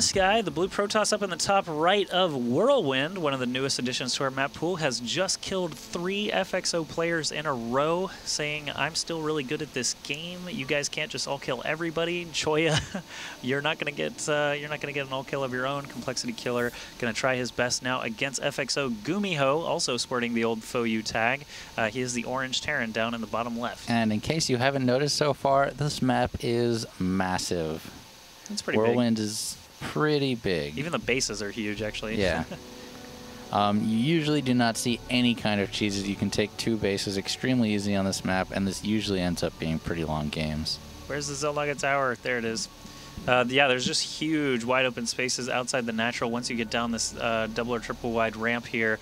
this guy, the blue Protoss up in the top right of Whirlwind, one of the newest additions to our map pool, has just killed 3 FXO players in a row, saying, I'm still really good at this game. You guys can't just all kill everybody. Choya, you're not gonna get an all kill of your own. compLexity gonna try his best now against FXO.GuMiho, also sporting the old FOU tag. He is the orange Terran down in the bottom left. And in case you haven't noticed so far, this map is massive. It's pretty Whirlwind big. is pretty big. Even the bases are huge, actually. Yeah. You usually do not see any kind of cheeses. You can take 2 bases extremely easy on this map, and this usually ends up being pretty long games. Where's the Zeldaga Tower? There it is. Yeah, there's just huge wide open spaces outside the natural. Once you get down this double or triple wide ramp here,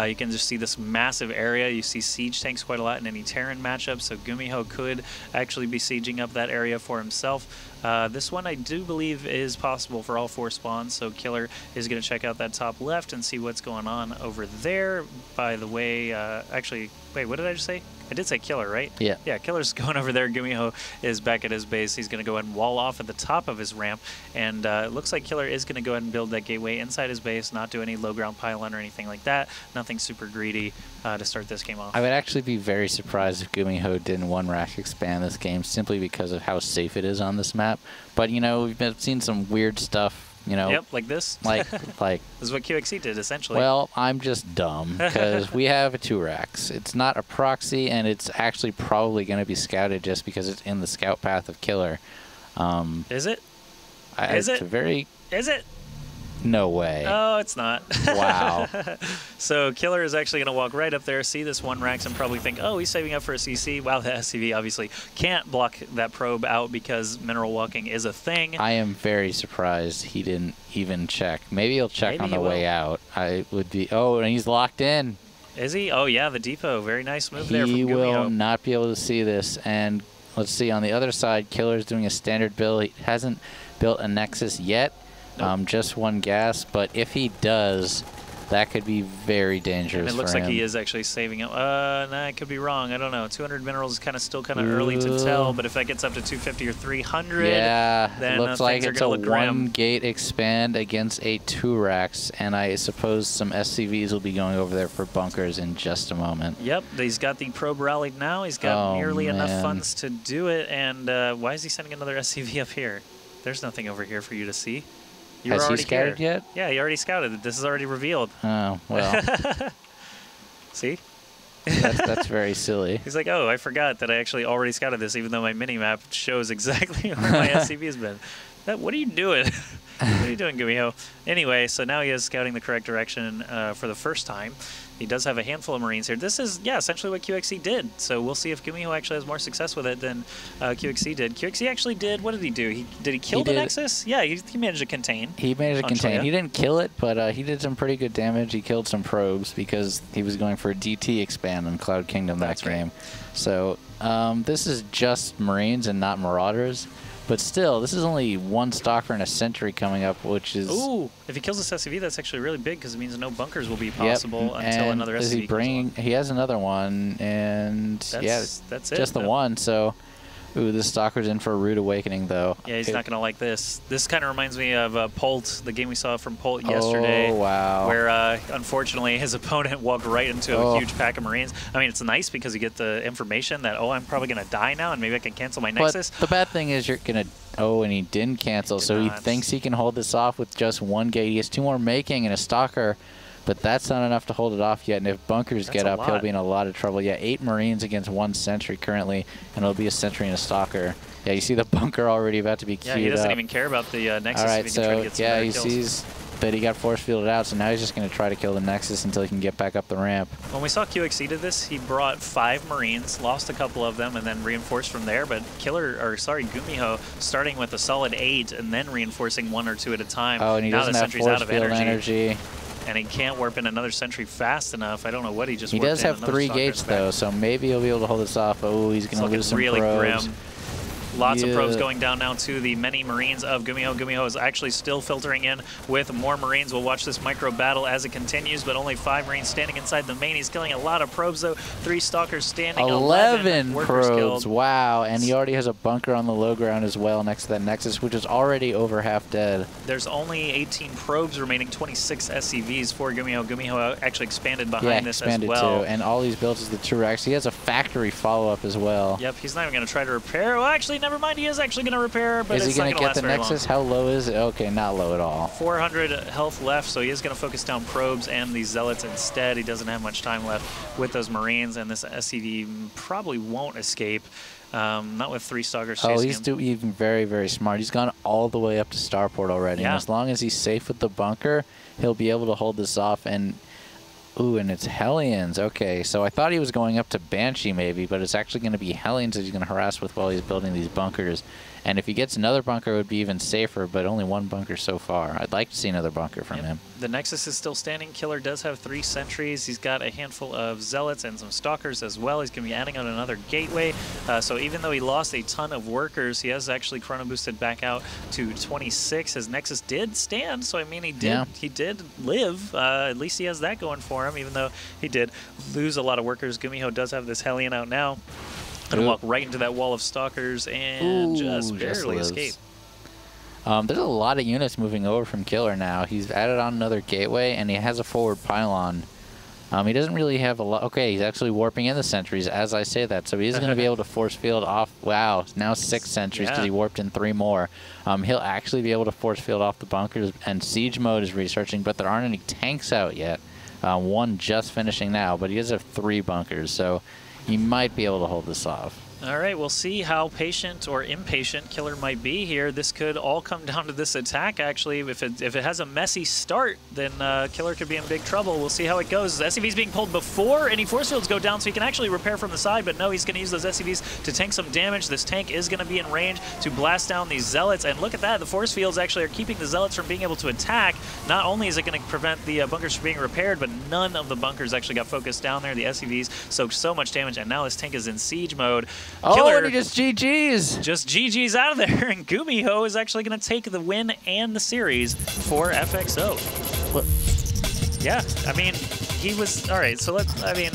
you can just see this massive area. You see siege tanks quite a lot in any Terran matchup, so GuMiho could actually be sieging up that area for himself. This one I do believe is possible for all 4 spawns, so Killer is going to check out that top left and see what's going on over there. By the way, actually, wait, what did I just say? I did say Killer, right? Yeah. Yeah, Killer's going over there. GuMiho is back at his base. He's going to go ahead and wall off at the top of his ramp, and it looks like Killer is going to go ahead and build that gateway inside his base, not do any low ground pylon or anything like that. Nothing super greedy to start this game off. I would actually be very surprised if GuMiho didn't 1-rack expand this game simply because of how safe it is on this map. But, you know, we've seen some weird stuff. You know, yep, like this. Like this is what QXC did essentially. Well, I'm just dumb because we have a 2-racks. It's not a proxy, and it's actually probably going to be scouted just because it's in the scout path of Killer. Is it? Is it? Is it? No way. Oh, it's not. Wow. So Killer is actually going to walk right up there, see this 1-racks, and probably think, oh, he's saving up for a CC. Wow, the SCV obviously can't block that probe out because mineral walking is a thing. I am very surprised he didn't even check. Maybe he'll check on the way out. I would be. Oh, and he's locked in. Is he? Oh, yeah, the depot. Very nice move there from GuMiho. He will not be able to see this. And let's see, on the other side, Killer's doing a standard build. He hasn't built a Nexus yet. Nope. Just 1 gas, but if he does, that could be very dangerous for him. And it looks like he is actually saving up. Nah, I could be wrong. I don't know. 200 minerals is still kind of early to tell, but if that gets up to 250 or 300, yeah, then it looks like it's a 1 gate expand against a 2-racks, and I suppose some SCVs will be going over there for bunkers in just a moment. Yep, he's got the probe rallied now. He's got nearly enough funds to do it, and why is he sending another SCV up here? There's nothing over here for you to see. Has he scouted yet? Yeah, he already scouted it. This is already revealed. Oh, well. See? That's very silly. He's like, oh, I forgot that I actually already scouted this, even though my mini-map shows exactly where my SCV has been. What are you doing? What are you doing, GuMiho? Anyway, so now he is scouting the correct direction for the first time. He does have a handful of Marines here. This is, yeah, essentially what QXC did. So we'll see if GuMiho actually has more success with it than QXC did. QXC actually did, what did he do? Did he kill the Nexus? Yeah, he managed to contain. He managed to contain. He didn't kill it, but he did some pretty good damage. He killed some probes because he was going for a DT expand on Cloud Kingdom that game. So this is just Marines and not Marauders. But still, this is only 1 stalker and a sentry coming up, which is... Ooh, if he kills this SCV, that's actually really big because it means no bunkers will be possible until another SCV comes He has another one, and that's it. Just the one, so... Ooh, this stalker's in for a rude awakening, though. Yeah, he's not going to like this. This kind of reminds me of Polt, the game we saw from Polt yesterday. Oh, wow. Where, unfortunately, his opponent walked right into a huge pack of Marines. I mean, it's nice because you get the information that, oh, I'm probably going to die now, and maybe I can cancel my Nexus. But the bad thing is you're going to... Oh, and he didn't cancel, so he thinks he can hold this off with just 1 gate. He has 2 more making and a stalker. But that's not enough to hold it off yet, and if bunkers get up, he'll be in a lot of trouble. Yeah, 8 Marines against 1 sentry currently, and it'll be a sentry and a stalker. Yeah, you see the bunker already about to be queued up. Yeah, he doesn't even care about the Nexus. All right, if he can try to get some yeah, he kills. sees that he got force fielded out, so now he's just going to try to kill the Nexus until he can get back up the ramp. When we saw QXC did this, he brought 5 Marines, lost a couple of them, and then reinforced from there. But GuMiho starting with a solid 8 and then reinforcing 1 or 2 at a time. Oh, and he doesn't have force field energy. And he can't warp in another sentry fast enough. I don't know what he just warped in. He does have 3 gates, though, so maybe he'll be able to hold this off. Oh, he's going to lose some probes. Grim. Lots of probes going down now to the many Marines of GuMiho. GuMiho is actually still filtering in with more Marines. We'll watch this micro battle as it continues, but only 5 Marines standing inside the main. He's killing a lot of probes, though. 3 Stalkers standing. 11 workers probes. killed. Wow. And he already has a bunker on the low ground as well next to that Nexus, which is already over half dead. There's only 18 probes remaining, 26 SCVs for GuMiho. GuMiho actually expanded behind this as well. Too. And all these builds is the 2-Rex. He has a factory follow-up as well. Yep, he's not even going to try to repair. Well, actually, never mind. He is actually going to repair, but is he going to get the Nexus? How low is it? Okay, not low at all. 400 health left, so he is going to focus down probes and the Zealots instead. He doesn't have much time left with those Marines, and this SCV probably won't escape. Not with 3 Stalkers chasing he's even very, very smart. He's gone all the way up to Starport already. Yeah. And as long as he's safe with the bunker, he'll be able to hold this off. And ooh, and it's Hellions. Okay, so I thought he was going up to Banshee maybe, but it's actually going to be Hellions that he's going to harass with while he's building these bunkers. And if he gets another bunker, it would be even safer, but only 1 bunker so far. I'd like to see another bunker from him. The Nexus is still standing. Killer does have 3 sentries. He's got a handful of Zealots and some Stalkers as well. He's going to be adding on another gateway. So even though he lost a ton of workers, he has actually chrono boosted back out to 26. His Nexus did stand, so I mean he did live. At least he has that going for him, even though he did lose a lot of workers. GuMiho does have this Hellion out now. Gonna walk right into that wall of Stalkers and just barely escape. There's a lot of units moving over from Killer now. He's added on another gateway, and he has a forward pylon. He doesn't really have a lot. Okay, he's actually warping in the sentries as I say that, so he's going to be able to force field off. Wow, now 6 sentries because he warped in 3 more. He'll actually be able to force field off the bunkers, and siege mode is researching, but there aren't any tanks out yet. 1 just finishing now, but he does have 3 bunkers, so he might be able to hold this off. All right, we'll see how patient or impatient Killer might be here. This could all come down to this attack, actually. If it has a messy start, then Killer could be in big trouble. We'll see how it goes. SCV's being pulled before any force fields go down, so he can actually repair from the side, but no, he's going to use those SCVs to tank some damage. This tank is going to be in range to blast down these Zealots, and look at that. The force fields actually are keeping the Zealots from being able to attack. Not only is it going to prevent the bunkers from being repaired, but none of the bunkers actually got focused down there. The SCVs soaked so much damage, and now this tank is in siege mode. Killer, and he just GG's. Just GG's out of there, and GuMiho is actually going to take the win and the series for FXO. What? Yeah, I mean, he was... All right, so let's... I mean...